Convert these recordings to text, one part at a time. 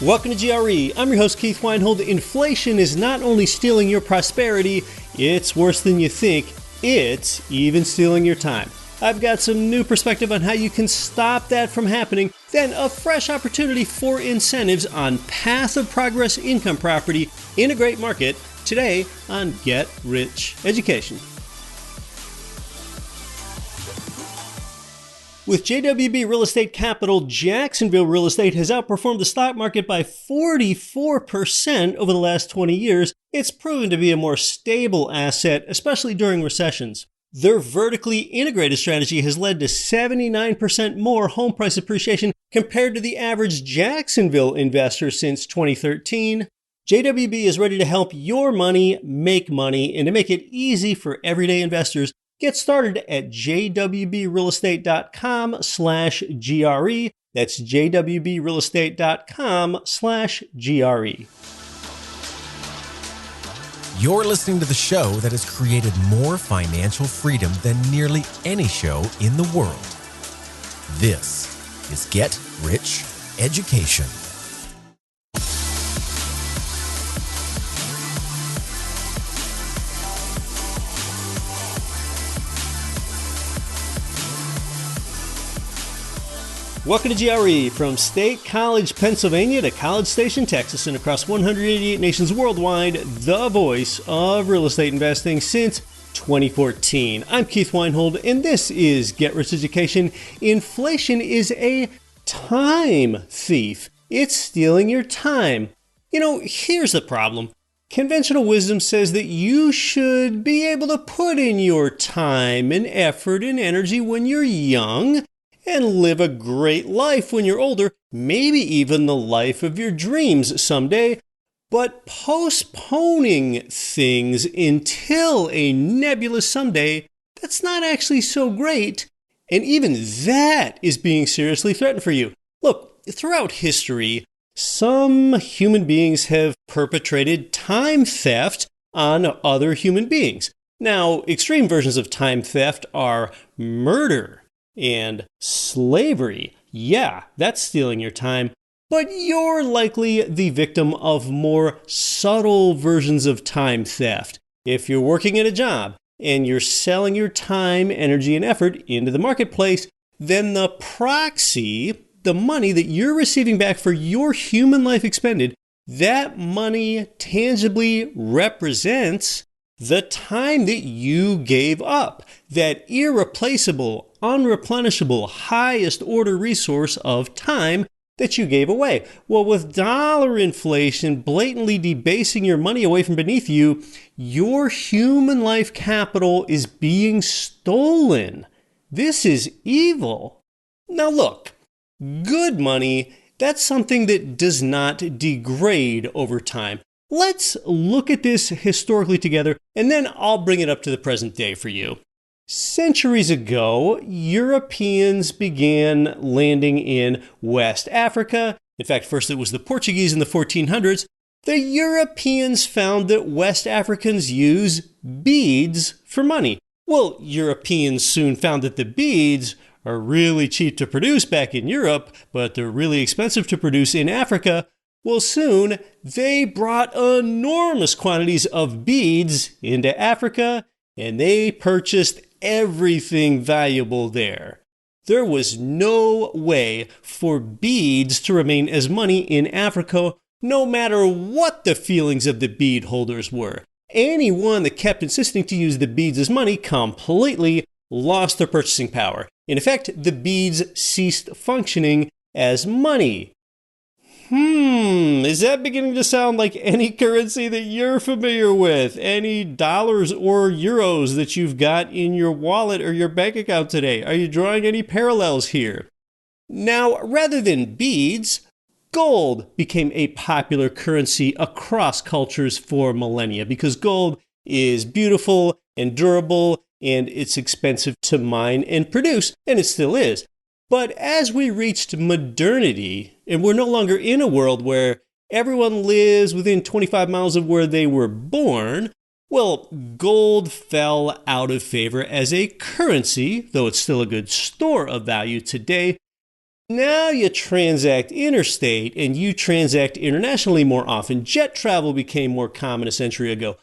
Welcome to GRE. I'm your host, Keith Weinhold. Inflation is not only stealing your prosperity, it's worse than you think. It's even stealing your time. I've got some new perspective on how you can stop that from happening, then a fresh opportunity for incentives on path of progress income property in a great market today on Get Rich Education. With JWB Real Estate Capital, Jacksonville Real Estate has outperformed the stock market by 44% over the last 20 years. It's proven to be a more stable asset, especially during recessions. Their vertically integrated strategy has led to 79% more home price appreciation compared to the average Jacksonville investor since 2013. JWB is ready to help your money make money and to make it easy for everyday investors. Get started at jwbrealestate.com/GRE. That's jwbrealestate.com/GRE. You're listening to the show that has created more financial freedom than nearly any show in the world. This is Get Rich Education. Welcome to GRE, from State College, Pennsylvania to College Station, Texas, and across 188 nations worldwide, the voice of real estate investing since 2014. I'm Keith Weinhold, and this is Get Rich Education. Inflation is a time thief. It's stealing your time. Here's the problem. Conventional wisdom says that you should be able to put in your time and effort and energy when you're young and live a great life when you're older, maybe even the life of your dreams someday. But postponing things until a nebulous someday, that's not actually so great. And even that is being seriously threatened for you. Look, throughout history, some human beings have perpetrated time theft on other human beings. Now, extreme versions of time theft are murder and slavery. Yeah, that's stealing your time. But you're likely the victim of more subtle versions of time theft. If you're working at a job and you're selling your time, energy, and effort into the marketplace, then the proxy, the money that you're receiving back for your human life expended, that money tangibly represents the time that you gave up, that irreplaceable, unreplenishable, highest order resource of time that you gave away. Well, with dollar inflation blatantly debasing your money away from beneath you, your human life capital is being stolen. This is evil. Now look, good money, that's something that does not degrade over time. Let's look at this historically together, and then I'll bring it up to the present day for you. Centuries ago, Europeans began landing in West Africa. In fact, first it was the Portuguese in the 1400s. The Europeans found that West Africans use beads for money. Well, Europeans soon found that the beads are really cheap to produce back in Europe, but they're really expensive to produce in Africa. Well, soon they brought enormous quantities of beads into Africa, and they purchased everything valuable there. There was no way for beads to remain as money in Africa, no matter what the feelings of the bead holders were. Anyone that kept insisting to use the beads as money completely lost their purchasing power. In effect, the beads ceased functioning as money. Is that beginning to sound like any currency that you're familiar with? Any dollars or euros that you've got in your wallet or your bank account today? Are you drawing any parallels here? Now, rather than beads, gold became a popular currency across cultures for millennia because gold is beautiful and durable and it's expensive to mine and produce, and it still is. But as we reached modernity, and we're no longer in a world where everyone lives within 25 miles of where they were born, well, gold fell out of favor as a currency, though it's still a good store of value today. Now you transact interstate and you transact internationally more often. Jet travel became more common a century ago.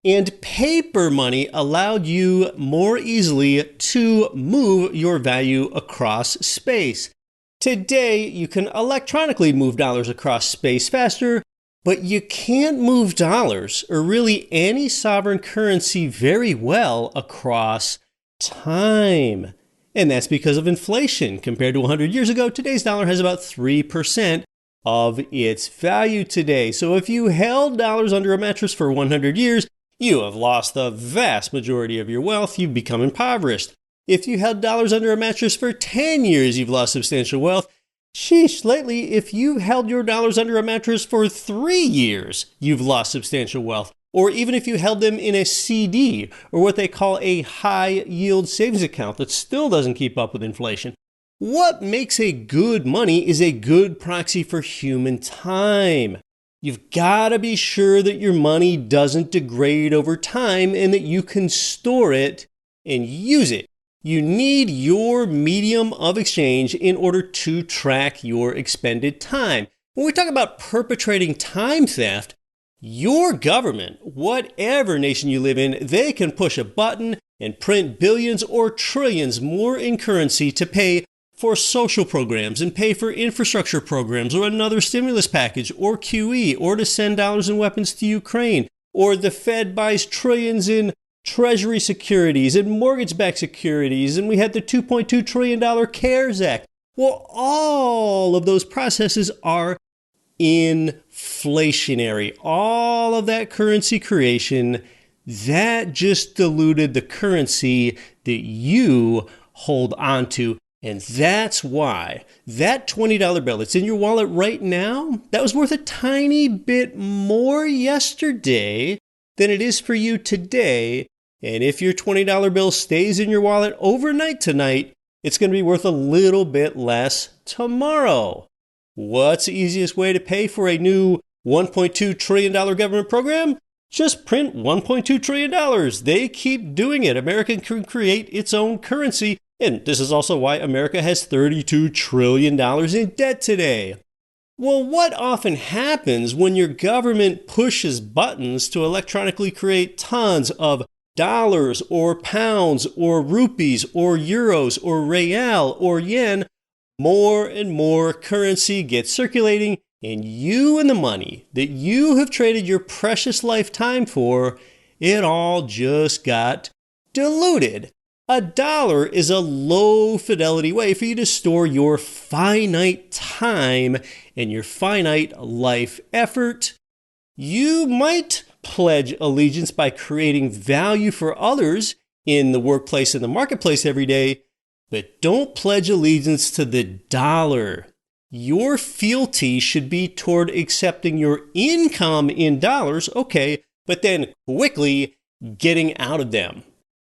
And paper money allowed you more easily to move your value across space. Today, you can electronically move dollars across space faster, but you can't move dollars or really any sovereign currency very well across time. And that's because of inflation. Compared to 100 years ago, today's dollar has about 3% of its value today. So if you held dollars under a mattress for 100 years, you have lost the vast majority of your wealth. You've become impoverished. If you held dollars under a mattress for 10 years, you've lost substantial wealth. Sheesh, lately, if you held your dollars under a mattress for 3 years, you've lost substantial wealth. Or even if you held them in a CD, or what they call a high-yield savings account that still doesn't keep up with inflation. What makes a good money is a good proxy for human time. You've got to be sure that your money doesn't degrade over time and that you can store it and use it. You need your medium of exchange in order to track your expended time. When we talk about perpetrating time theft, your government, whatever nation you live in, they can push a button and print billions or trillions more in currency to pay for social programs and pay for infrastructure programs or another stimulus package or QE or to send dollars and weapons to Ukraine, or the Fed buys trillions in treasury securities and mortgage-backed securities, and we had the $2.2 trillion CARES Act. Well, all of those processes are inflationary. All of that currency creation, that just diluted the currency that you hold onto. And that's why that $20 bill that's in your wallet right now, that was worth a tiny bit more yesterday than it is for you today. And if your $20 bill stays in your wallet overnight tonight, it's going to be worth a little bit less tomorrow. What's the easiest way to pay for a new $1.2 trillion government program? Just print $1.2 trillion. They keep doing it. America can create its own currency. And this is also why America has $32 trillion in debt today. Well, what often happens when your government pushes buttons to electronically create tons of dollars or pounds or rupees or euros or real or yen, more and more currency gets circulating, and you and the money that you have traded your precious lifetime for, it all just got diluted. A dollar is a low-fidelity way for you to store your finite time and your finite life effort. You might pledge allegiance by creating value for others in the workplace and the marketplace every day, but don't pledge allegiance to the dollar. Your fealty should be toward accepting your income in dollars, okay, but then quickly getting out of them.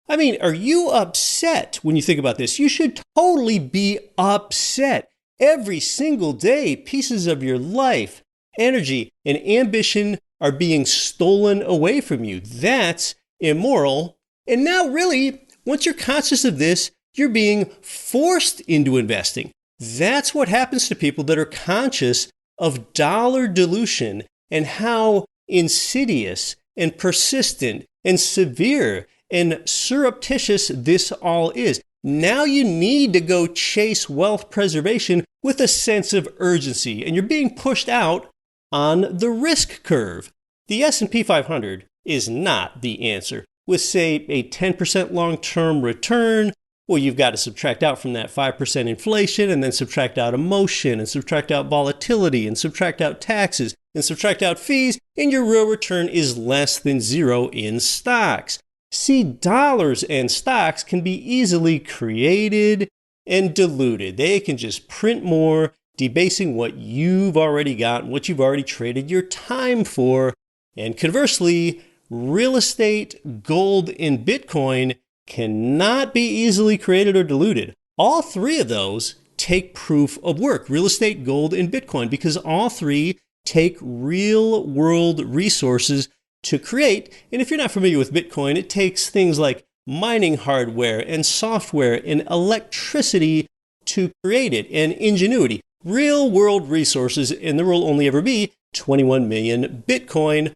I mean, are you upset when you think about this? You should totally be upset. Every single day, pieces of your life, energy, and ambition are being stolen away from you. That's immoral. And now, really, once you're conscious of this, you're being forced into investing. That's what happens to people that are conscious of dollar dilution and how insidious and persistent and severe and surreptitious this all is. Now you need to go chase wealth preservation with a sense of urgency, and you're being pushed out on the risk curve. The S&P 500 is not the answer. With, say, a 10% long-term return, well, you've got to subtract out from that 5% inflation and then subtract out emotion and subtract out volatility and subtract out taxes and subtract out fees, and your real return is less than zero in stocks. See, dollars and stocks can be easily created and diluted. They can just print more, debasing what you've already got and what you've already traded your time for. And conversely, real estate, gold, and Bitcoin cannot be easily created or diluted. All three of those take proof of work, real estate, gold, and Bitcoin, because all three take real world resources to create. And if you're not familiar with Bitcoin, it takes things like mining hardware and software and electricity to create it, and ingenuity, real world resources, and there will only ever be 21 million Bitcoin.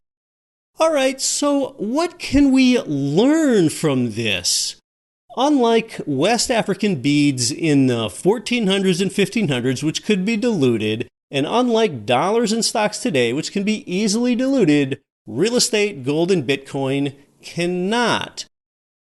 All right, so what can we learn from this? Unlike West African beads in the 1400s and 1500s, which could be diluted, and unlike dollars and stocks today, which can be easily diluted, real estate, gold, and Bitcoin cannot.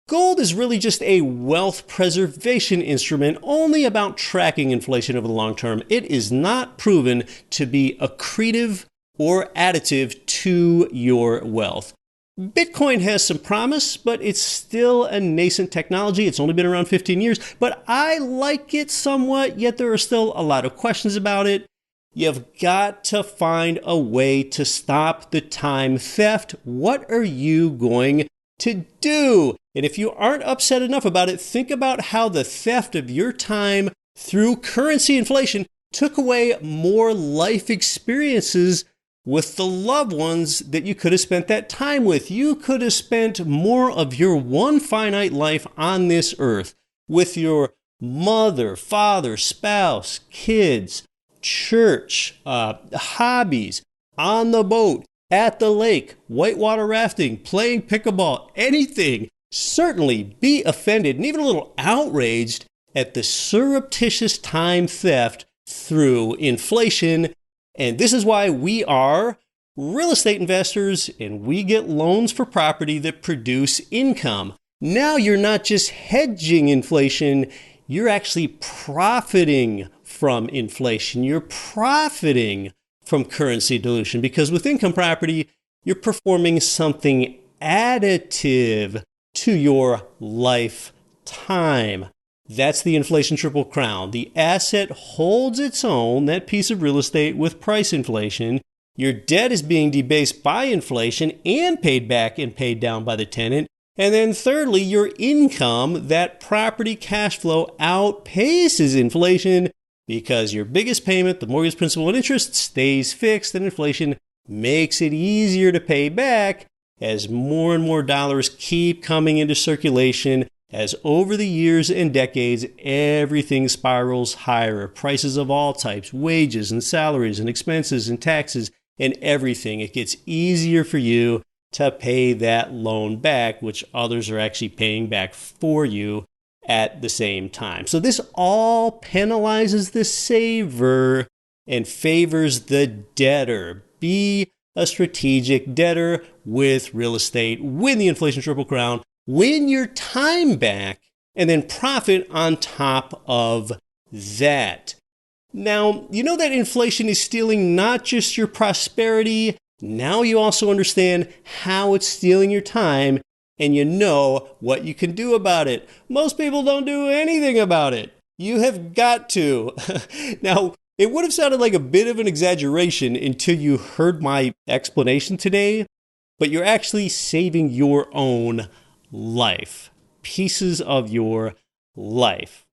Gold is really just a wealth preservation instrument only about tracking inflation over the long term. It is not proven to be accretive or additive to your wealth. Bitcoin has some promise, but it's still a nascent technology. It's only been around 15 years, but I like it somewhat, yet there are still a lot of questions about it. You've got to find a way to stop the time theft. What are you going to do? And if you aren't upset enough about it, think about how the theft of your time through currency inflation took away more life experiences with the loved ones that you could have spent that time with. You could have spent more of your one finite life on this earth with your mother, father, spouse, kids, church, hobbies, on the boat, at the lake, whitewater rafting, playing pickleball, anything. Certainly be offended and even a little outraged at the surreptitious time theft through inflation. And this is why we are real estate investors and we get loans for property that produce income. Now you're not just hedging inflation, you're actually profiting from inflation. You're profiting from currency dilution because with income property, you're performing something additive to your lifetime. That's the inflation triple crown. The asset holds its own, that piece of real estate, with price inflation. Your debt is being debased by inflation and paid back and paid down by the tenant. And then thirdly, your income, that property cash flow, outpaces inflation because your biggest payment, the mortgage principal and interest, stays fixed, and inflation makes it easier to pay back as more and more dollars keep coming into circulation. As over the years and decades, everything spirals higher. Prices of all types, wages and salaries and expenses and taxes and everything. It gets easier for you to pay that loan back, which others are actually paying back for you at the same time. So this all penalizes the saver and favors the debtor. Be a strategic debtor with real estate. Win the inflation triple crown. Win your time back and then profit on top of that. Now, you know that inflation is stealing not just your prosperity. Now you also understand how it's stealing your time and you know what you can do about it. Most people don't do anything about it. You have got to. Now, it would have sounded like a bit of an exaggeration until you heard my explanation today, but you're actually saving your own life, pieces of your life.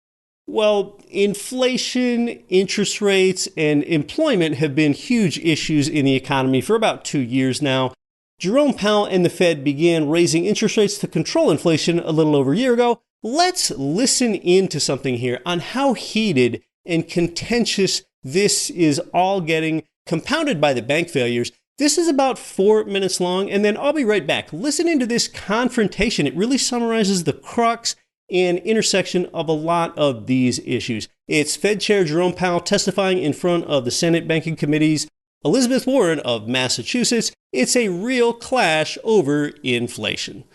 Well, inflation, interest rates, and employment have been huge issues in the economy for about 2 years now. Jerome Powell and the Fed began raising interest rates to control inflation a little over a year ago. Let's listen into something here on how heated and contentious this is all getting, compounded by the bank failures. This is about 4 minutes long, and then I'll be right back. Listen into this confrontation. It really summarizes the crux and intersection of a lot of these issues. It's Fed Chair Jerome Powell testifying in front of the Senate Banking Committee's Elizabeth Warren of Massachusetts. It's a real clash over inflation.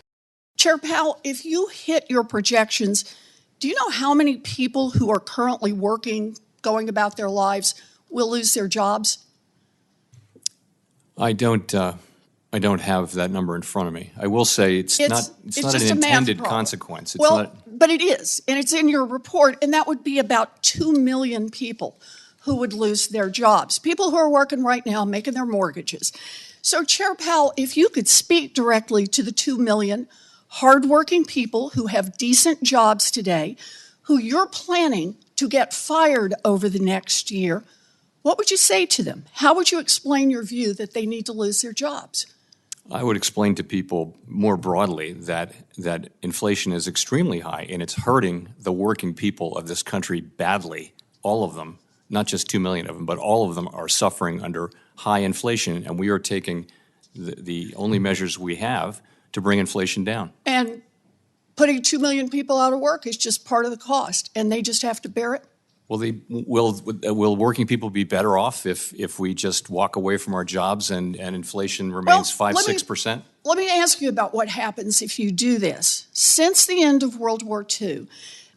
Chair Powell, if you hit your projections, do you know how many people who are currently working, going about their lives, will lose their jobs? I don't have that number in front of me. I will say it's not an intended consequence. But it is, and it's in your report, and that would be about 2 million people who would lose their jobs, people who are working right now, making their mortgages. So, Chair Powell, if you could speak directly to the 2 million hardworking people who have decent jobs today, who you're planning to get fired over the next year, what would you say to them? How would you explain your view that they need to lose their jobs? I would explain to people more broadly that inflation is extremely high and it's hurting the working people of this country badly. All of them, not just 2 million of them, but all of them are suffering under high inflation, and we are taking the only measures we have to bring inflation down. And putting 2 million people out of work is just part of the cost, and they just have to bear it? Well, will working people be better off if we just walk away from our jobs and inflation remains 5-6%? Let me ask you about what happens if you do this. Since the end of World War II,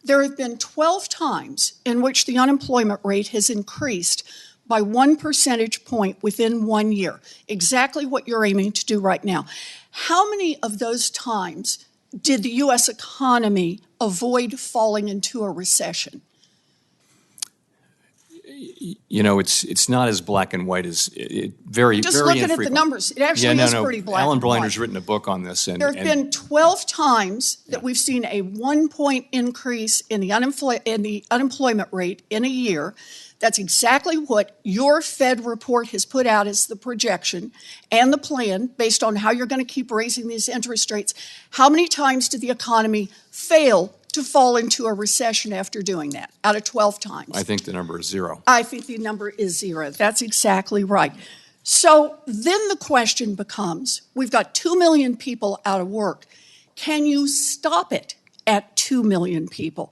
there have been 12 times in which the unemployment rate has increased by 1 percentage point within 1 year, exactly what you're aiming to do right now. How many of those times did the U.S. economy avoid falling into a recession? You know, it's not as black and white as very just very looking at the numbers. It actually is pretty black Alan and white. Blinder's written a book on this. There have been 12 times that we've seen a 1 point increase in the unemployment rate in a year. That's exactly what your Fed report has put out as the projection and the plan based on how you're going to keep raising these interest rates. How many times did the economy fail to fall into a recession after doing that? Out of 12 times. I think the number is 0. I think the number is 0. That's exactly right. So then the question becomes, we've got 2 million people out of work. Can you stop it at 2 million people?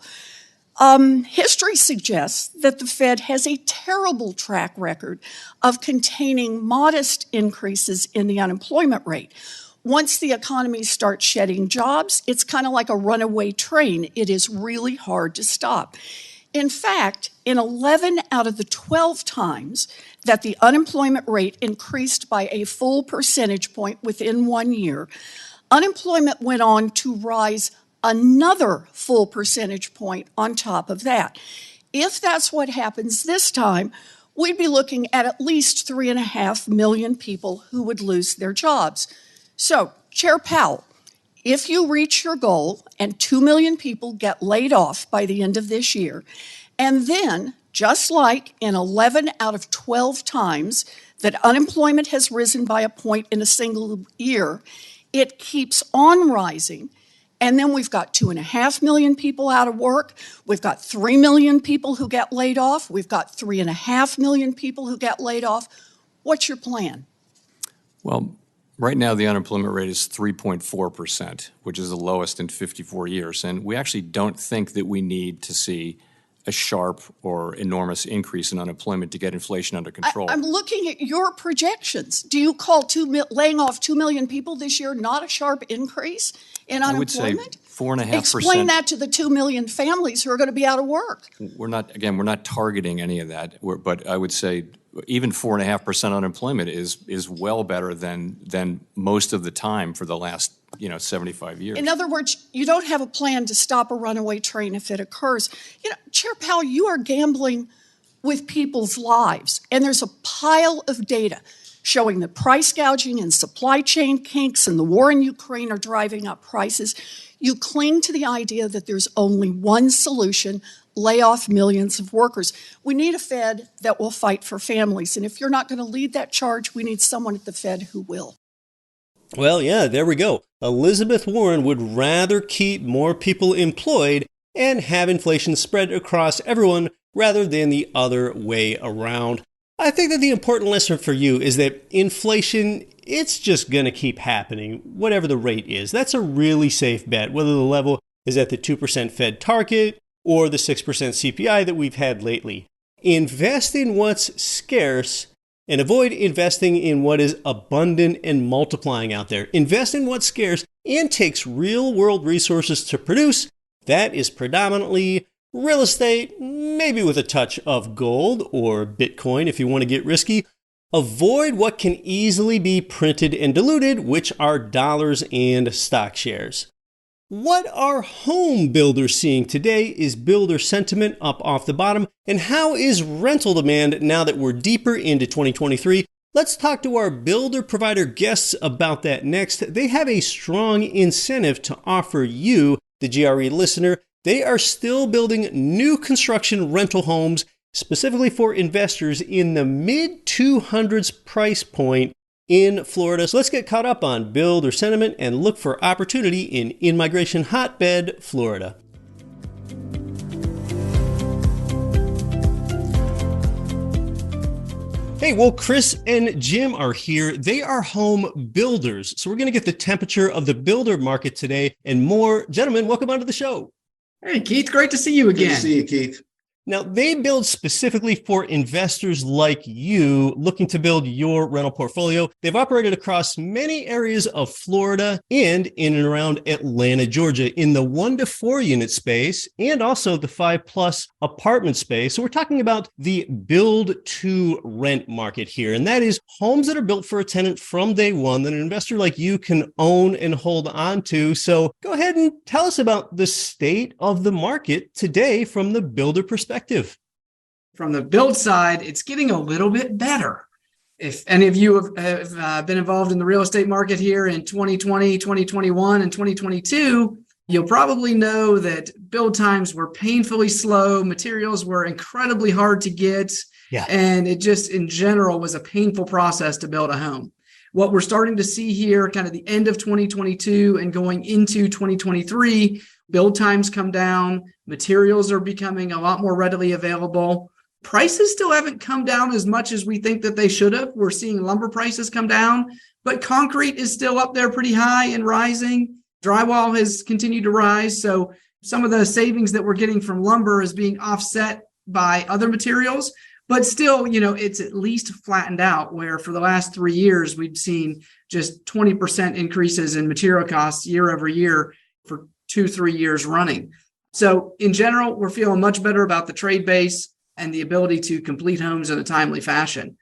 History suggests that the Fed has a terrible track record of containing modest increases in the unemployment rate. Once the economy starts shedding jobs, it's kind of like a runaway train. It is really hard to stop. In fact, in 11 out of the 12 times that the unemployment rate increased by a full percentage point within 1 year, unemployment went on to rise another full percentage point on top of that. If that's what happens this time, we'd be looking at least 3.5 million people who would lose their jobs. So, Chair Powell, if you reach your goal and 2 million people get laid off by the end of this year, and then, just like in 11 out of 12 times that unemployment has risen by a point in a single year, it keeps on rising. And then we've got 2.5 million people out of work. We've got 3 million people who get laid off. We've got 3.5 million people who get laid off. What's your plan? Well, right now the unemployment rate is 3.4%, which is the lowest in 54 years. And we actually don't think that we need to see a sharp or enormous increase in unemployment to get inflation under control. I'm looking at your projections. Do you call laying off 2 million people this year not a sharp increase in unemployment? I would say 4.5%. Explain that to the 2 million families who are going to be out of work. We're not targeting any of that, but I would say even 4.5% unemployment is well better than most of the time for the last 75 years. In other words, you don't have a plan to stop a runaway train if it occurs. Chair Powell, you are gambling with people's lives, and there's a pile of data showing that price gouging and supply chain kinks and the war in Ukraine are driving up prices. You cling to the idea that there's only one solution: lay off millions of workers. We need a Fed that will fight for families, and if you're not going to lead that charge, we need someone at the Fed who will. Well, yeah, there we go. Elizabeth Warren would rather keep more people employed and have inflation spread across everyone rather than the other way around. I think that the important lesson for you is that inflation, it's just going to keep happening, whatever the rate is. That's a really safe bet, whether the level is at the 2% Fed target or the 6% CPI that we've had lately. Invest in what's scarce and avoid investing in what is abundant and multiplying out there. Invest in what's scarce and takes real-world resources to produce. That is predominantly real estate, maybe with a touch of gold or Bitcoin if you want to get risky. Avoid what can easily be printed and diluted, which are dollars and stock shares. What are home builders seeing today? Is builder sentiment up off the bottom? And how is rental demand now that we're deeper into 2023? Let's talk to our builder provider guests about that next. They have a strong incentive to offer you, the GRE listener. They are still building new construction rental homes specifically for investors in the mid-200s price point in Florida. So let's get caught up on builder sentiment and look for opportunity in in-migration hotbed, Florida. Hey, well, Chris and Jim are here. They are home builders. So we're going to get the temperature of the builder market today and more. Gentlemen, welcome onto the show. Hey, Keith, great to see you again. Good to see you, Keith. Now, they build specifically for investors like you looking to build your rental portfolio. They've operated across many areas of Florida and in and around Atlanta, Georgia, in the 1 to 4 unit space and also the 5+ apartment space. So we're talking about the build to rent market here. And that is homes that are built for a tenant from day one that an investor like you can own and hold on to. So go ahead and tell us about the state of the market today from the builder perspective. From the build side, it's getting a little bit better. If any of you have been involved in the real estate market here in 2020, 2021, and 2022, you'll probably know that build times were painfully slow. Materials were incredibly hard to get. And it just, in general, was a painful process to build a home. What we're starting to see here, kind of the end of 2022 and going into 2023, build times come down, materials are becoming a lot more readily available. Prices still haven't come down as much as we think that they should have. We're seeing lumber prices come down, but concrete is still up there pretty high and rising. Drywall has continued to rise. So some of the savings that we're getting from lumber is being offset by other materials. But still, it's at least flattened out, where for the last 3 years, we've seen just 20% increases in material costs year over year for 2-3 years running. So in general, we're feeling much better about the trade base and the ability to complete homes in a timely fashion.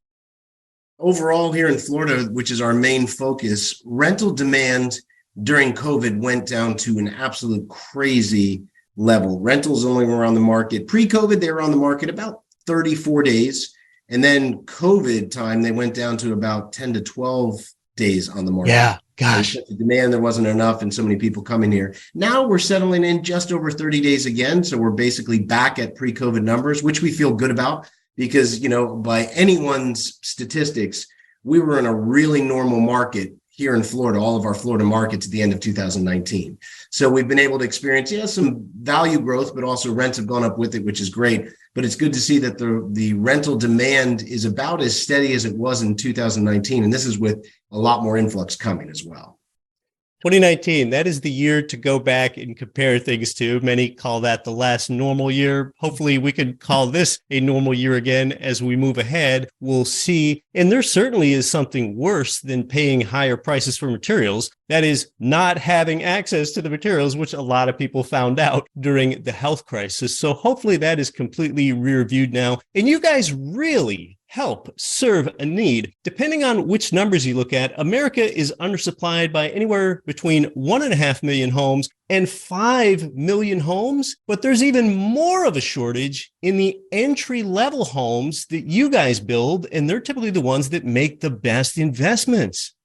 Overall, here in Florida, which is our main focus, rental demand during COVID went down to an absolute crazy level. Rentals only were on the market. Pre-COVID, they were on the market about 34 days. And then COVID time, they went down to about 10 to 12 days on the market. Yeah, gosh. The demand, there wasn't enough and so many people coming here. Now we're settling in just over 30 days again. So we're basically back at pre-COVID numbers, which we feel good about because, by anyone's statistics, we were in a really normal market here in Florida, all of our Florida markets at the end of 2019. So we've been able to experience, some value growth, but also rents have gone up with it, which is great. But it's good to see that the rental demand is about as steady as it was in 2019. And this is with a lot more influx coming as well. 2019, that is the year to go back and compare things to. Many call that the last normal year. Hopefully we can call this a normal year again as we move ahead. We'll see. And there certainly is something worse than paying higher prices for materials. That is not having access to the materials, which a lot of people found out during the health crisis. So hopefully that is completely rear-viewed now. And you guys really help serve a need. Depending on which numbers you look at, America is undersupplied by anywhere between 1.5 million homes and 5 million homes. But there's even more of a shortage in the entry-level homes that you guys build, and they're typically the ones that make the best investments.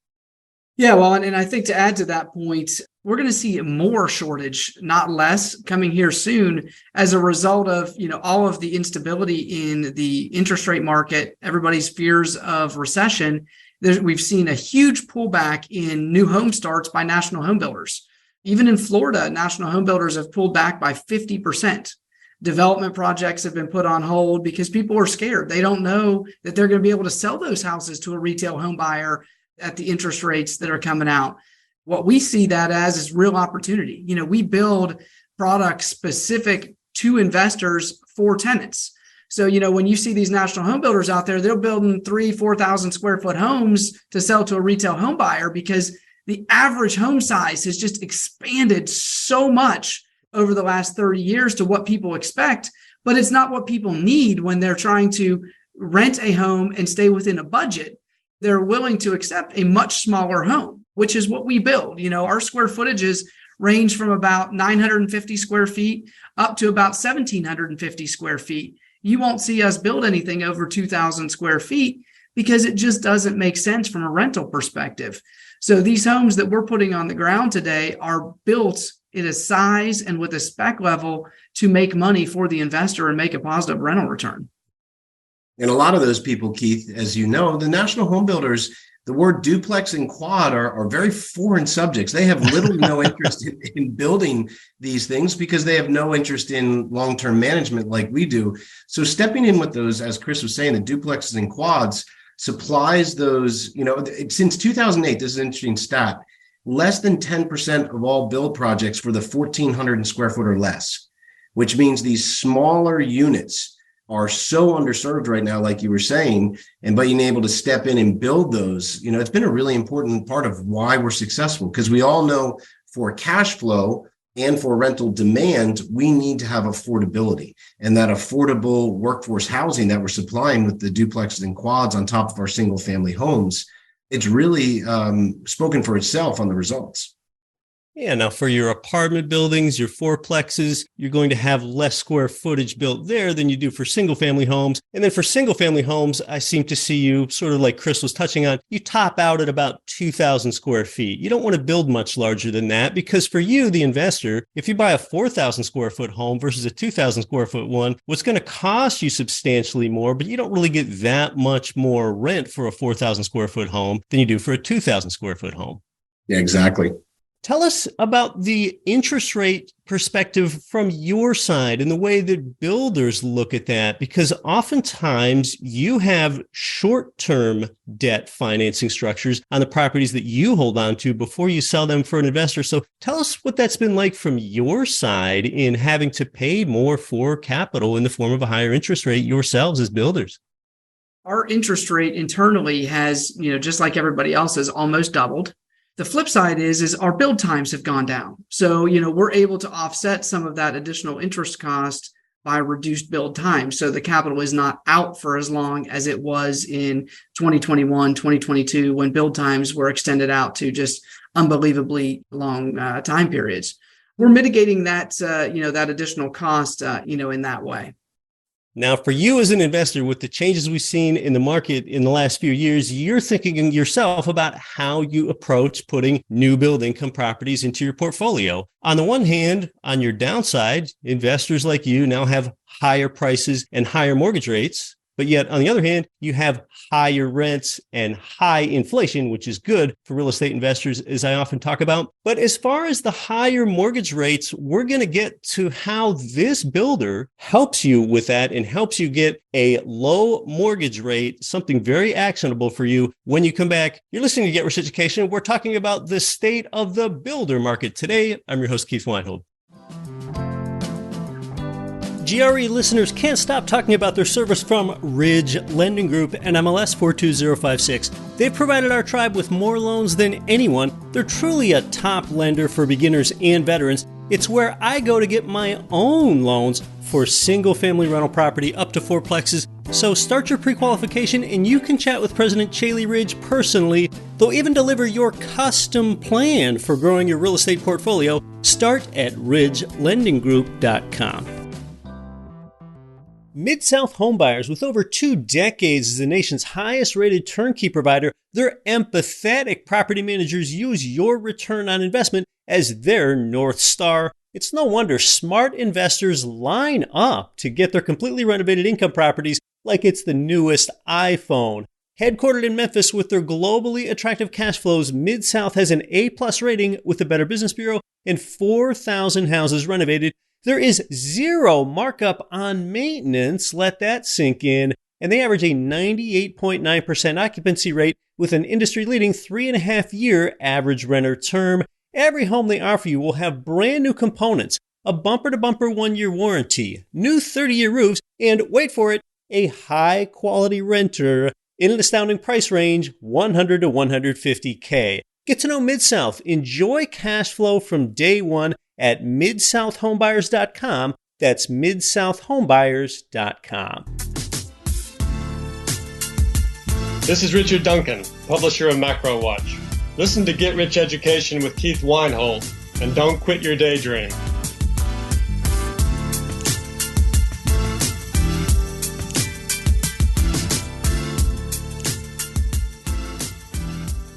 Yeah, well, and I think to add to that point, we're going to see more shortage, not less, coming here soon as a result of, all of the instability in the interest rate market, everybody's fears of recession. We've seen a huge pullback in new home starts by national home builders. Even in Florida, national home builders have pulled back by 50%. Development projects have been put on hold because people are scared. They don't know that they're going to be able to sell those houses to a retail home buyer at the interest rates that are coming out. What we see that as is real opportunity. We build products specific to investors for tenants. So, when you see these national home builders out there, they're building 3,000-4,000 square foot homes to sell to a retail home buyer because the average home size has just expanded so much over the last 30 years to what people expect, but it's not what people need when they're trying to rent a home and stay within a budget. They're willing to accept a much smaller home, which is what we build. Our square footages range from about 950 square feet up to about 1,750 square feet. You won't see us build anything over 2,000 square feet because it just doesn't make sense from a rental perspective. So these homes that we're putting on the ground today are built in a size and with a spec level to make money for the investor and make a positive rental return. And a lot of those people, Keith, as you know, the national home builders, the word duplex and quad are very foreign subjects. They have little to no interest in building these things because they have no interest in long-term management like we do. So stepping in with those, as Chris was saying, the duplexes and quads supplies those, since 2008, this is an interesting stat, less than 10% of all build projects for the 1,400 square foot or less, which means these smaller units are so underserved right now, like you were saying, and being able to step in and build those, it's been a really important part of why we're successful, because we all know for cash flow and for rental demand, we need to have affordability, and that affordable workforce housing that we're supplying with the duplexes and quads on top of our single family homes, it's really spoken for itself on the results. Yeah, now for your apartment buildings, your fourplexes, you're going to have less square footage built there than you do for single family homes. And then for single family homes, I seem to see you sort of like Chris was touching on, you top out at about 2,000 square feet. You don't want to build much larger than that because for you, the investor, if you buy a 4,000 square foot home versus a 2,000 square foot one, what's going to cost you substantially more, but you don't really get that much more rent for a 4,000 square foot home than you do for a 2,000 square foot home. Yeah, exactly. Tell us about the interest rate perspective from your side and the way that builders look at that, because oftentimes you have short-term debt financing structures on the properties that you hold on to before you sell them for an investor. So tell us what that's been like from your side in having to pay more for capital in the form of a higher interest rate yourselves as builders. Our interest rate internally has, just like everybody else, has almost doubled. The flip side is our build times have gone down. So, we're able to offset some of that additional interest cost by reduced build time. So the capital is not out for as long as it was in 2021, 2022, when build times were extended out to just unbelievably long time periods. We're mitigating that, that additional cost, in that way. Now, for you as an investor, with the changes we've seen in the market in the last few years, you're thinking yourself about how you approach putting new build income properties into your portfolio. On the one hand, on your downside, investors like you now have higher prices and higher mortgage rates. But yet, on the other hand, you have higher rents and high inflation, which is good for real estate investors, as I often talk about. But as far as the higher mortgage rates, we're going to get to how this builder helps you with that and helps you get a low mortgage rate, something very actionable for you when you come back. You're listening to Get Rich Education. We're talking about the state of the builder market today. I'm your host, Keith Weinhold. GRE listeners can't stop talking about their service from Ridge Lending Group and MLS 42056. They've provided our tribe with more loans than anyone. They're truly a top lender for beginners and veterans. It's where I go to get my own loans for single-family rental property up to fourplexes. So start your pre-qualification and you can chat with President Chaley Ridge personally. They'll even deliver your custom plan for growing your real estate portfolio. Start at ridgelendinggroup.com. Mid-South homebuyers, with over 2 decades as the nation's highest-rated turnkey provider, their empathetic property managers use your return on investment as their North Star. It's no wonder smart investors line up to get their completely renovated income properties like it's the newest iPhone. Headquartered in Memphis with their globally attractive cash flows, Mid-South has an A-plus rating with the Better Business Bureau and 4,000 houses renovated. There is zero markup on maintenance, let that sink in, and they average a 98.9% occupancy rate with an industry-leading 3.5-year average renter term. Every home they offer you will have brand new components, a bumper-to-bumper 1-year warranty, new 30-year roofs, and wait for it, a high-quality renter in an astounding price range, $100,000 to $150,000. Get to know Mid-South. Enjoy cash flow from day one at midsouthhomebuyers.com. That's midsouthhomebuyers.com. This is Richard Duncan, publisher of Macro Watch. Listen to Get Rich Education with Keith Weinhold and don't quit your daydream.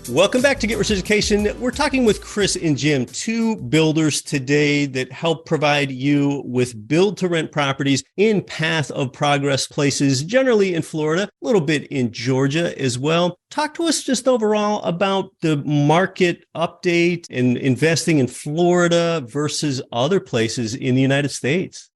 Welcome back to Get Rich Education. We're talking with Chris and Jim, two builders today that help provide you with build-to-rent properties in path of progress places, generally in Florida, a little bit in Georgia as well. Talk to us just overall about the market update and investing in Florida versus other places in the United States.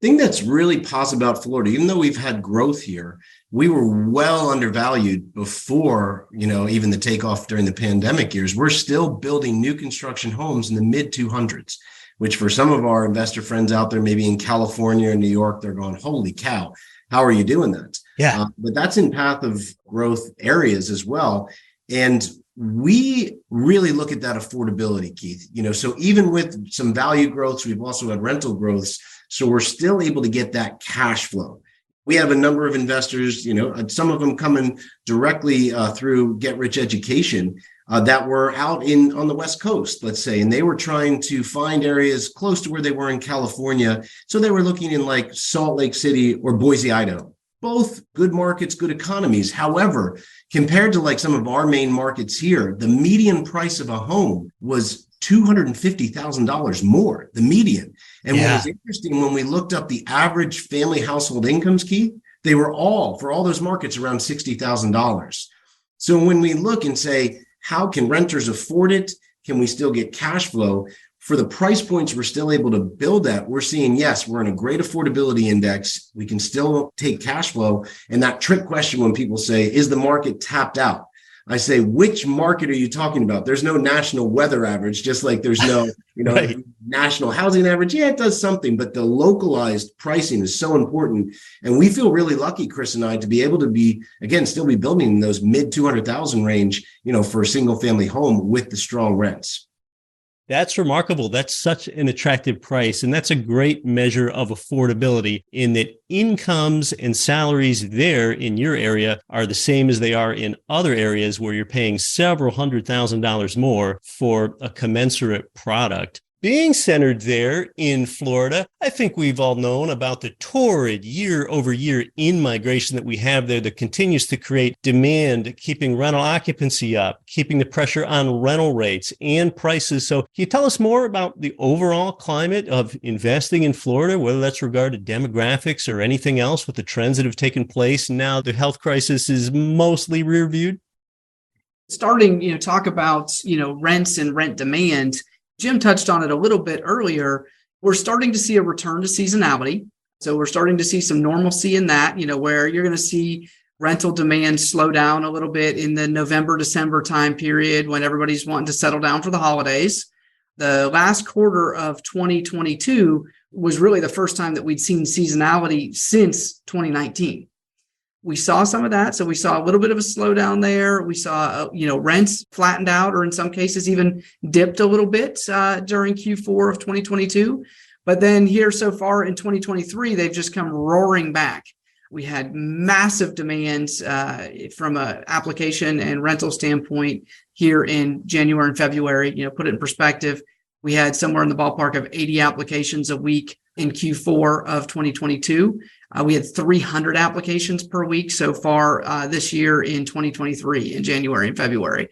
Thing that's really positive about Florida, even though we've had growth here, we were well undervalued before, even the takeoff during the pandemic years. We're still building new construction homes in the mid 200s, which for some of our investor friends out there, maybe in California and New York, they're going, holy cow, how are you doing that? Yeah. But that's in path of growth areas as well. And we really look at that affordability, Keith. So even with some value growths, we've also had rental growths. So we're still able to get that cash flow. We have a number of investors, some of them coming directly through Get Rich Education that were out on the West Coast, let's say, and they were trying to find areas close to where they were in California. So they were looking in like Salt Lake City or Boise, Idaho. Both good markets, good economies. However, compared to like some of our main markets here, the median price of a home was $250,000 more, the median. And what was interesting, when we looked up the average family household incomes, Keith, they were all, for all those markets, around $60,000. So when we look and say, how can renters afford it? Can we still get cash flow? For the price points we're still able to build at, we're seeing, yes, we're in a great affordability index. We can still take cash flow. And that trick question when people say, is the market tapped out? I say, which market are you talking about? There's no national weather average, just like there's no, right. national housing average. Yeah, it does something, but the localized pricing is so important. And we feel really lucky, Chris and I, to be able to be, again, still be building in those mid 200,000 range, for a single family home with the strong rents. That's remarkable. That's such an attractive price. And that's a great measure of affordability in that incomes and salaries there in your area are the same as they are in other areas where you're paying several $100,000 more for a commensurate product. Being centered there in Florida, I think we've all known about the torrid year-over-year in-migration that we have there that continues to create demand, keeping rental occupancy up, keeping the pressure on rental rates and prices. So can you tell us more about the overall climate of investing in Florida, whether that's regarding demographics or anything else with the trends that have taken place now the health crisis is mostly rear-viewed? Starting, talk about, rents and rent demand. Jim touched on it a little bit earlier. We're starting to see a return to seasonality. So we're starting to see some normalcy in that, where you're going to see rental demand slow down a little bit in the November, December time period when everybody's wanting to settle down for the holidays. The last quarter of 2022 was really the first time that we'd seen seasonality since 2019. We saw some of that. So we saw a little bit of a slowdown there. We saw, rents flattened out, or in some cases even dipped a little bit during Q4 of 2022. But then here so far in 2023, they've just come roaring back. We had massive demand from an application and rental standpoint here in January and February. Put it in perspective, we had somewhere in the ballpark of 80 applications a week in Q4 of 2022. We had 300 applications per week so far this year in 2023 in January and February.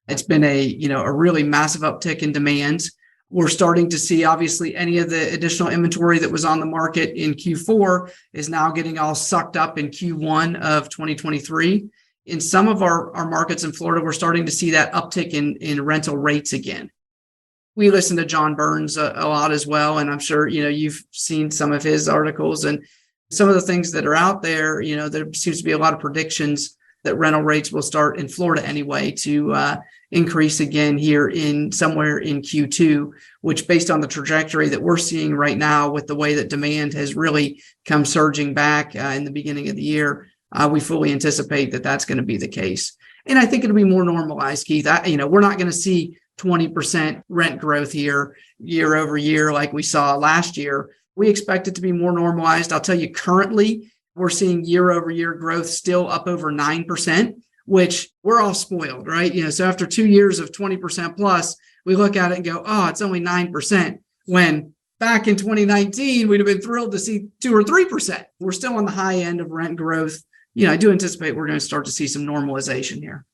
It's been a really massive uptick in demand. We're starting to see, obviously, any of the additional inventory that was on the market in Q4 is now getting all sucked up in Q1 of 2023. In some of our markets in Florida, we're starting to see that uptick in rental rates again. We listen to John Burns a lot as well, and I'm sure you've seen some of his articles and some of the things that are out there. There seems to be a lot of predictions that rental rates will start in Florida anyway to increase again here in somewhere in Q2, which, based on the trajectory that we're seeing right now with the way that demand has really come surging back in the beginning of the year, we fully anticipate that that's going to be the case. And I think it'll be more normalized, Keith. We're not going to see 20% rent growth here year over year like we saw last year. We expect it to be more normalized. I'll tell you, currently, we're seeing year over year growth still up over 9%, which we're all spoiled, right? So after 2 years of 20% plus, we look at it and go, oh, it's only 9%. When back in 2019, we'd have been thrilled to see 2 or 3%. We're still on the high end of rent growth. I do anticipate we're going to start to see some normalization here.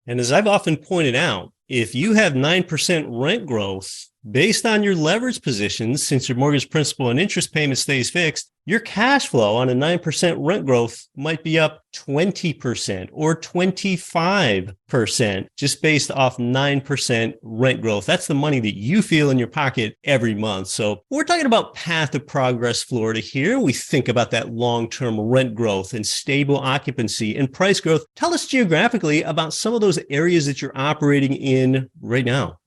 And as I've often pointed out, if you have 9% rent growth based on your leverage positions, since your mortgage principal and interest payment stays fixed, your cash flow on a 9% rent growth might be up 20% or 25% just based off 9% rent growth. That's the money that you feel in your pocket every month. So we're talking about path of progress, Florida here. We think about that long-term rent growth and stable occupancy and price growth. Tell us geographically about some of those areas that you're operating in right now.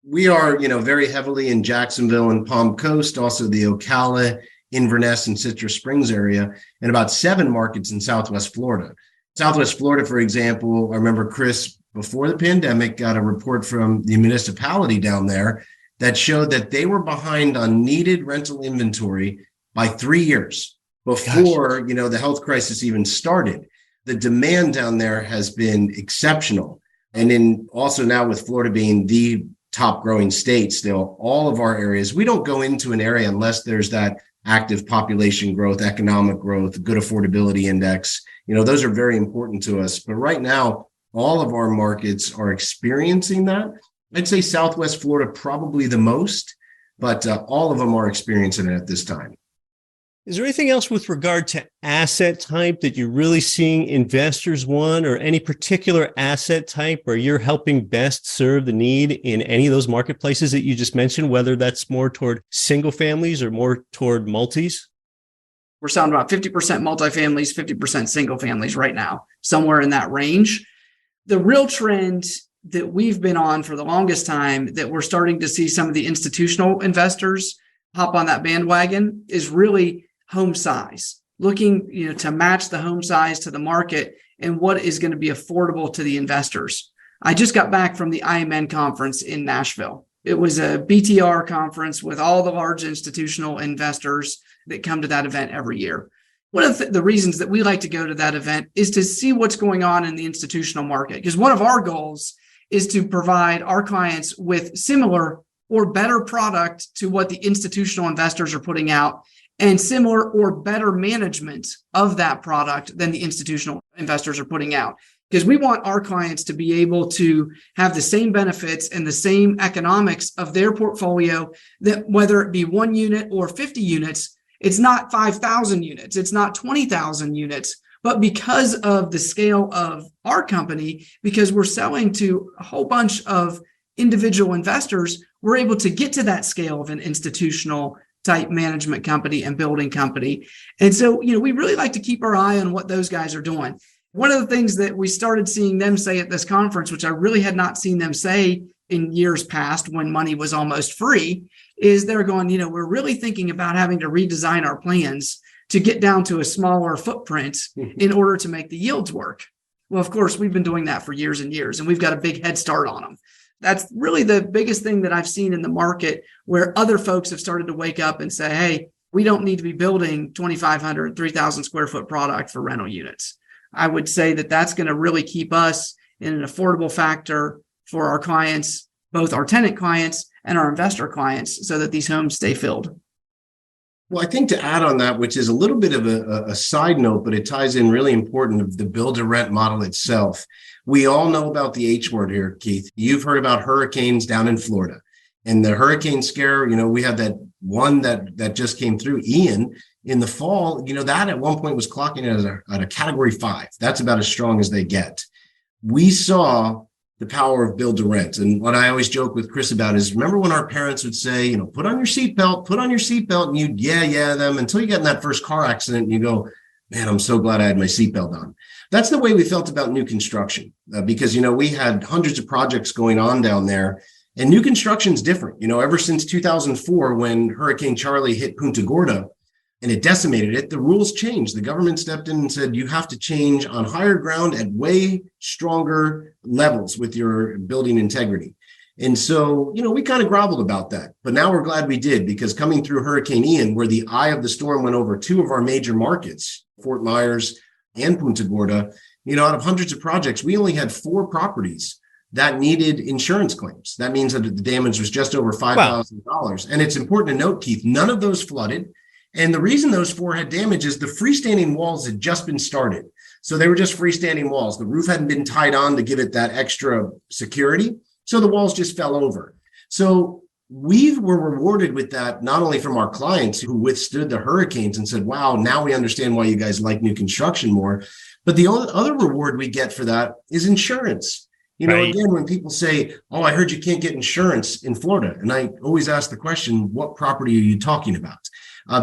We are, very heavily in Jacksonville and Palm Coast, also the Ocala, Inverness, and Citrus Springs area, and about 7 markets in Southwest Florida. Southwest Florida, for example, I remember Chris, before the pandemic, got a report from the municipality down there that showed that they were behind on needed rental inventory by 3 years before, the health crisis even started. The demand down there has been exceptional. And also now with Florida being the top growing state still, all of our areas, we don't go into an area unless there's that active population growth, economic growth, good affordability index. Those are very important to us. But right now, all of our markets are experiencing that. I'd say Southwest Florida probably the most, but all of them are experiencing it at this time. Is there anything else with regard to asset type that you're really seeing investors want, or any particular asset type where you're helping best serve the need in any of those marketplaces that you just mentioned, whether that's more toward single families or more toward multis? We're selling about 50% multifamilies, 50% single families right now, somewhere in that range. The real trend that we've been on for the longest time that we're starting to see some of the institutional investors hop on that bandwagon is really home size, looking, to match the home size to the market and what is going to be affordable to the investors. I just got back from the IMN conference in Nashville. It was a BTR conference with all the large institutional investors that come to that event every year. One of the reasons that we like to go to that event is to see what's going on in the institutional market, because one of our goals is to provide our clients with similar or better product to what the institutional investors are putting out, and similar or better management of that product than the institutional investors are putting out. Because we want our clients to be able to have the same benefits and the same economics of their portfolio, that whether it be 1 unit or 50 units, it's not 5,000 units, it's not 20,000 units, but because of the scale of our company, because we're selling to a whole bunch of individual investors, we're able to get to that scale of an institutional type management company and building company. And so, we really like to keep our eye on what those guys are doing. One of the things that we started seeing them say at this conference, which I really had not seen them say in years past when money was almost free, is they're going, we're really thinking about having to redesign our plans to get down to a smaller footprint in order to make the yields work. Well, of course, we've been doing that for years and years, and we've got a big head start on them. That's really the biggest thing that I've seen in the market, where other folks have started to wake up and say, hey, we don't need to be building 2,500, 3,000 square foot product for rental units. I would say that that's going to really keep us in an affordable factor for our clients, both our tenant clients and our investor clients, so that these homes stay filled. Well, I think to add on that, which is a little bit of a side note, but it ties in really important of the build-to-rent model itself. We all know about the H word here, Keith. You've heard about hurricanes down in Florida. And the hurricane scare, we had that one that just came through, Ian, in the fall, that at one point was clocking at a category 5. That's about as strong as they get. We saw the power of build to rent. And what I always joke with Chris about is, remember when our parents would say, put on your seatbelt, and you'd yeah them until you get in that first car accident and you go, man, I'm so glad I had my seatbelt on. That's the way we felt about new construction, because, we had hundreds of projects going on down there, and new construction is different. Ever since 2004, when Hurricane Charlie hit Punta Gorda and it decimated it, the rules changed. The government stepped in and said, you have to change on higher ground at way stronger levels with your building integrity. And so, we kind of groveled about that, but now we're glad we did, because coming through Hurricane Ian, where the eye of the storm went over 2 of our major markets, Fort Myers and Punta Gorda, out of hundreds of projects, we only had 4 properties that needed insurance claims. That means that the damage was just over $5,000. Wow. And it's important to note, Keith, none of those flooded. And the reason those 4 had damage is the freestanding walls had just been started. So they were just freestanding walls. The roof hadn't been tied on to give it that extra security. So the walls just fell over. So we were rewarded with that, not only from our clients who withstood the hurricanes and said, wow, now we understand why you guys like new construction more. But the other reward we get for that is insurance. Again, when people say, oh, I heard you can't get insurance in Florida. And I always ask the question, what property are you talking about?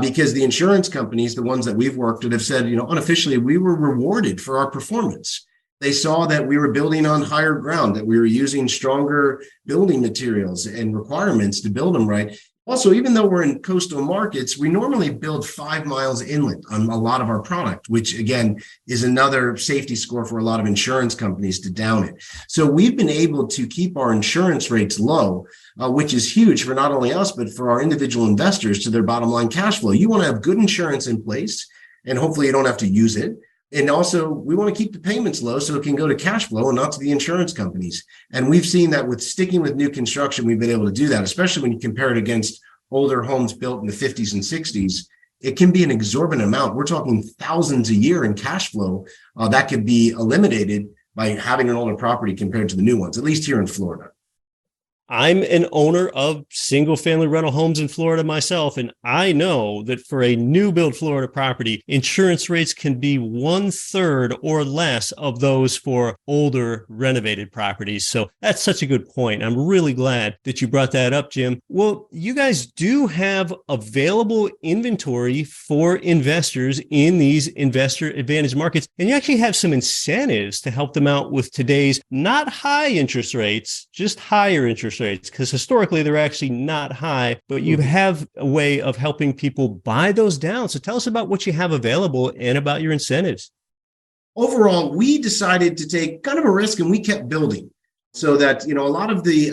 Because the insurance companies, the ones that we've worked with, have said, unofficially, we were rewarded for our performance. They saw that we were building on higher ground, that we were using stronger building materials and requirements to build them right. Also, even though we're in coastal markets, we normally build 5 miles inland on a lot of our product, which again is another safety score for a lot of insurance companies to down it. So we've been able to keep our insurance rates low, which is huge for not only us, but for our individual investors to their bottom line cash flow. You want to have good insurance in place, and hopefully you don't have to use it. And also, we want to keep the payments low so it can go to cash flow and not to the insurance companies. And we've seen that with sticking with new construction, we've been able to do that, especially when you compare it against older homes built in the 50s and 60s. It can be an exorbitant amount. We're talking thousands a year in cash flow that could be eliminated by having an older property compared to the new ones, at least here in Florida. I'm an owner of single-family rental homes in Florida myself, and I know that for a new build Florida property, insurance rates can be 1/3 or less of those for older renovated properties. So that's such a good point. I'm really glad that you brought that up, Jim. Well, you guys do have available inventory for investors in these investor advantage markets, and you actually have some incentives to help them out with today's not high interest rates, just higher interest rates, because historically they're actually not high, but you have a way of helping people buy those down. So tell us about what you have available and about your incentives. Overall, we decided to take kind of a risk, and we kept building so that, a lot of the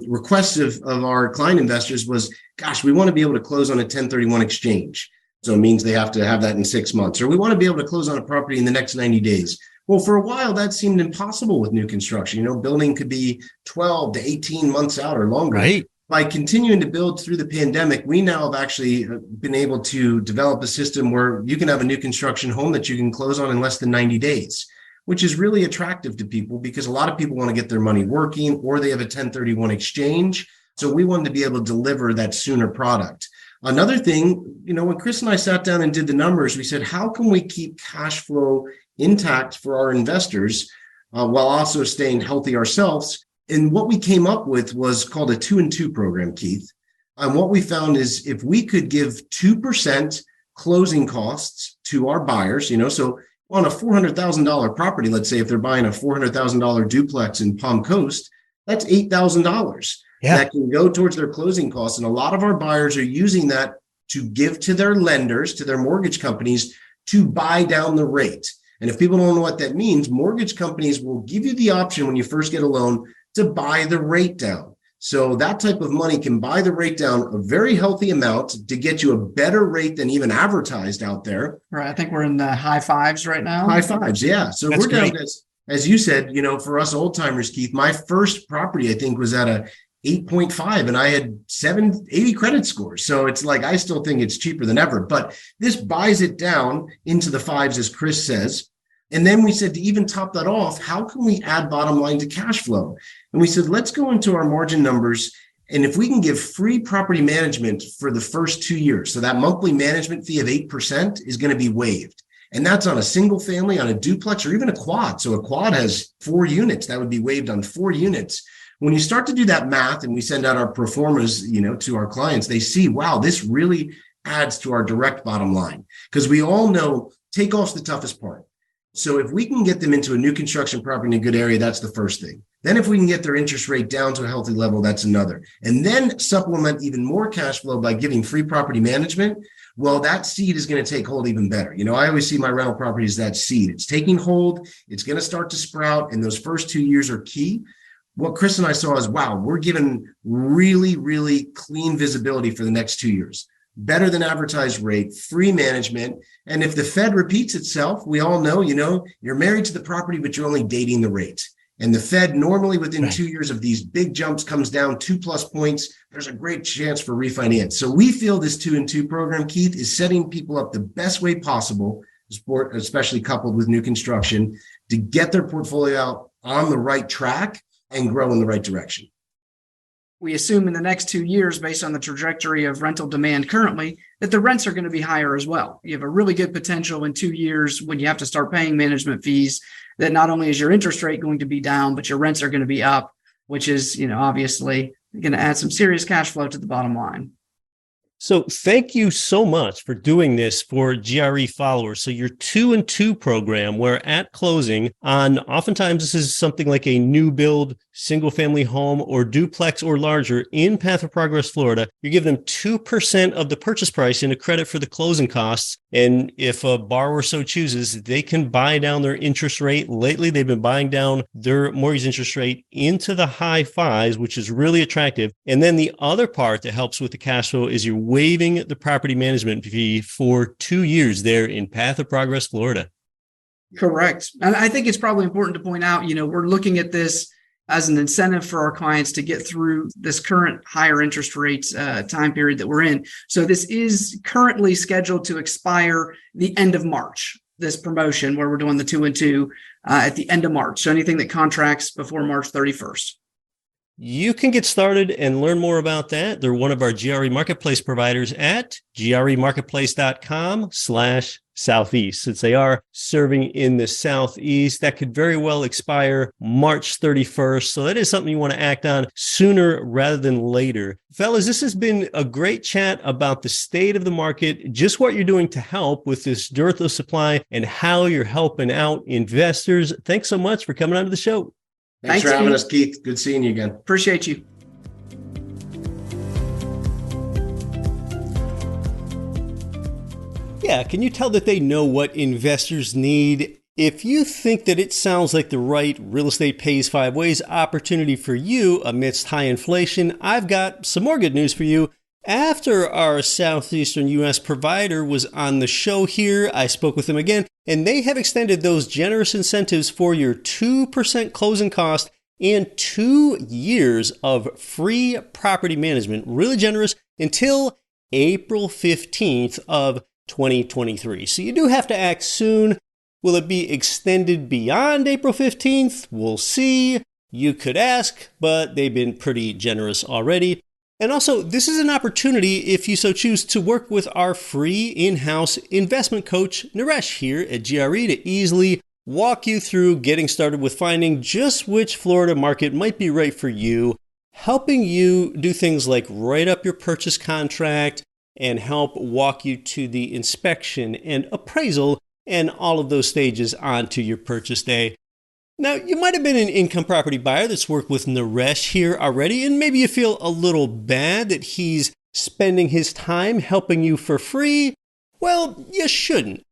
requests of our client investors was, gosh, we want to be able to close on a 1031 exchange. So it means they have to have that in 6 months, or we want to be able to close on a property in the next 90 days. Well, for a while, that seemed impossible with new construction. Building could be 12 to 18 months out or longer. Right. By continuing to build through the pandemic, we now have actually been able to develop a system where you can have a new construction home that you can close on in less than 90 days, which is really attractive to people because a lot of people want to get their money working, or they have a 1031 exchange. So we wanted to be able to deliver that sooner product. Another thing, when Chris and I sat down and did the numbers, we said, how can we keep cash flow intact for our investors while also staying healthy ourselves? And what we came up with was called a 2-and-2 program, Keith. And what we found is if we could give 2% closing costs to our buyers, so on a $400,000 property, let's say if they're buying a $400,000 duplex in Palm Coast, that's $8,000 that can go towards their closing costs. And a lot of our buyers are using that to give to their lenders, to their mortgage companies, to buy down the rate. And if people don't know what that means, mortgage companies will give you the option when you first get a loan to buy the rate down. So that type of money can buy the rate down a very healthy amount to get you a better rate than even advertised out there. Right. I think we're in the high fives right now. High fives. Yeah. So That's we're down great. as you said, for us old timers, Keith, my first property, I think, was at a 8.5 and I had 780 credit scores. So it's like, I still think it's cheaper than ever, but this buys it down into the fives, as Chris says. And then we said, to even top that off, how can we add bottom line to cash flow? And we said, let's go into our margin numbers. And if we can give free property management for the first 2 years, so that monthly management fee of 8% is going to be waived. And that's on a single family, on a duplex, or even a quad. So a quad has 4 units. That would be waived on 4 units. When you start to do that math and we send out our pro formas, to our clients, they see, wow, this really adds to our direct bottom line. Because we all know takeoff's the toughest part. So if we can get them into a new construction property in a good area, that's the first thing. Then if we can get their interest rate down to a healthy level, that's another. And then supplement even more cash flow by giving free property management. Well, that seed is going to take hold even better. I always see my rental property as that seed. It's taking hold. It's going to start to sprout. And those first 2 years are key. What Chris and I saw is, wow, we're given really, really clean visibility for the next 2 years. Better than advertised rate, free management. And if the Fed repeats itself, we all know, you're married to the property, but you're only dating the rate. And the Fed normally within 2 years of these big jumps comes down 2+ points. There's a great chance for refinance. So we feel this 2-and-2 program, Keith, is setting people up the best way possible especially coupled with new construction, to get their portfolio on the right track and grow in the right direction. We assume in the next 2 years, based on the trajectory of rental demand currently, that the rents are going to be higher as well. You have a really good potential in 2 years when you have to start paying management fees, that not only is your interest rate going to be down, but your rents are going to be up, which is, obviously going to add some serious cash flow to the bottom line. So thank you so much for doing this for GRE followers. So your 2 and 2 program, where at closing on, oftentimes this is something like a new build, single family home or duplex or larger in Path of Progress, Florida, you give them 2% of the purchase price in a credit for the closing costs. And if a borrower so chooses, they can buy down their interest rate. Lately, they've been buying down their mortgage interest rate into the high 5s, which is really attractive. And then the other part that helps with the cash flow is you're waiving the property management fee for 2 years there in Path of Progress, Florida. Correct. And I think it's probably important to point out, we're looking at this as an incentive for our clients to get through this current higher interest rates time period that we're in. So this is currently scheduled to expire the end of March, this promotion where we're doing the 2 and 2 at the end of March. So anything that contracts before March 31st. You can get started and learn more about that. They're one of our GRE Marketplace providers at gremarketplace.com/Southeast. Since they are serving in the Southeast, that could very well expire March 31st. So that is something you want to act on sooner rather than later. Fellas, this has been a great chat about the state of the market, just what you're doing to help with this dearth of supply and how you're helping out investors. Thanks so much for coming on to the show. Thanks for having us, Keith. Good seeing you again. Appreciate you. Yeah, can you tell that they know what investors need? If you think that it sounds like the right real estate pays 5 ways opportunity for you amidst high inflation, I've got some more good news for you. After our Southeastern U.S. provider was on the show here, I spoke with them again, and they have extended those generous incentives for your 2% closing cost and 2 years of free property management, really generous, until April 15th of 2023. So you do have to act soon. Will it be extended beyond April 15th? We'll see. You could ask, but they've been pretty generous already. And also, this is an opportunity, if you so choose, to work with our free in-house investment coach, Naresh, here at GRE to easily walk you through getting started with finding just which Florida market might be right for you, helping you do things like write up your purchase contract and help walk you to the inspection and appraisal and all of those stages onto your purchase day. Now, you might have been an income property buyer that's worked with Naresh here already, and maybe you feel a little bad that he's spending his time helping you for free. Well, you shouldn't.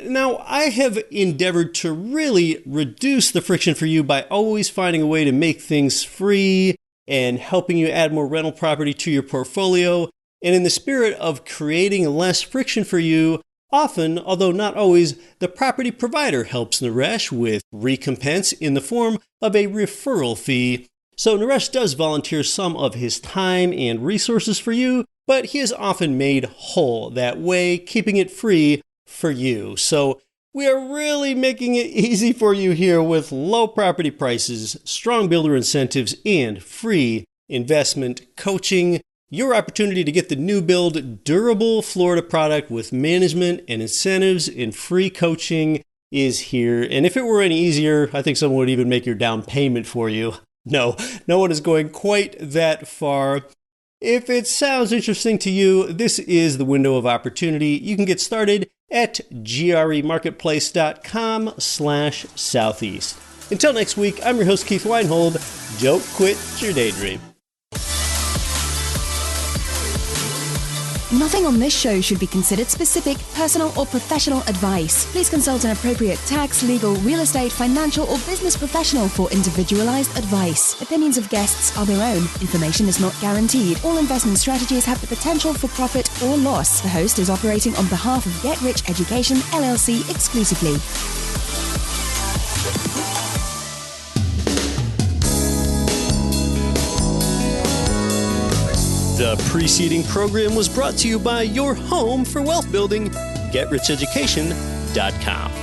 Now, I have endeavored to really reduce the friction for you by always finding a way to make things free and helping you add more rental property to your portfolio. And in the spirit of creating less friction for you, often, although not always, the property provider helps Naresh with recompense in the form of a referral fee. So Naresh does volunteer some of his time and resources for you, but he is often made whole that way, keeping it free for you. So we are really making it easy for you here with low property prices, strong builder incentives, and free investment coaching. Your opportunity to get the new build, durable Florida product with management and incentives and free coaching is here. And if it were any easier, I think someone would even make your down payment for you. No one is going quite that far. If it sounds interesting to you, this is the window of opportunity. You can get started at gremarketplace.com/Southeast. Until next week, I'm your host, Keith Weinhold. Don't quit your daydream. Nothing on this show should be considered specific, personal, or professional advice. Please consult an appropriate tax, legal, real estate, financial, or business professional for individualized advice. Opinions of guests are their own. Information is not guaranteed. All investment strategies have the potential for profit or loss. The host is operating on behalf of Get Rich Education, LLC exclusively. The preceding program was brought to you by your home for wealth building, Get Rich Education, duplexes.com.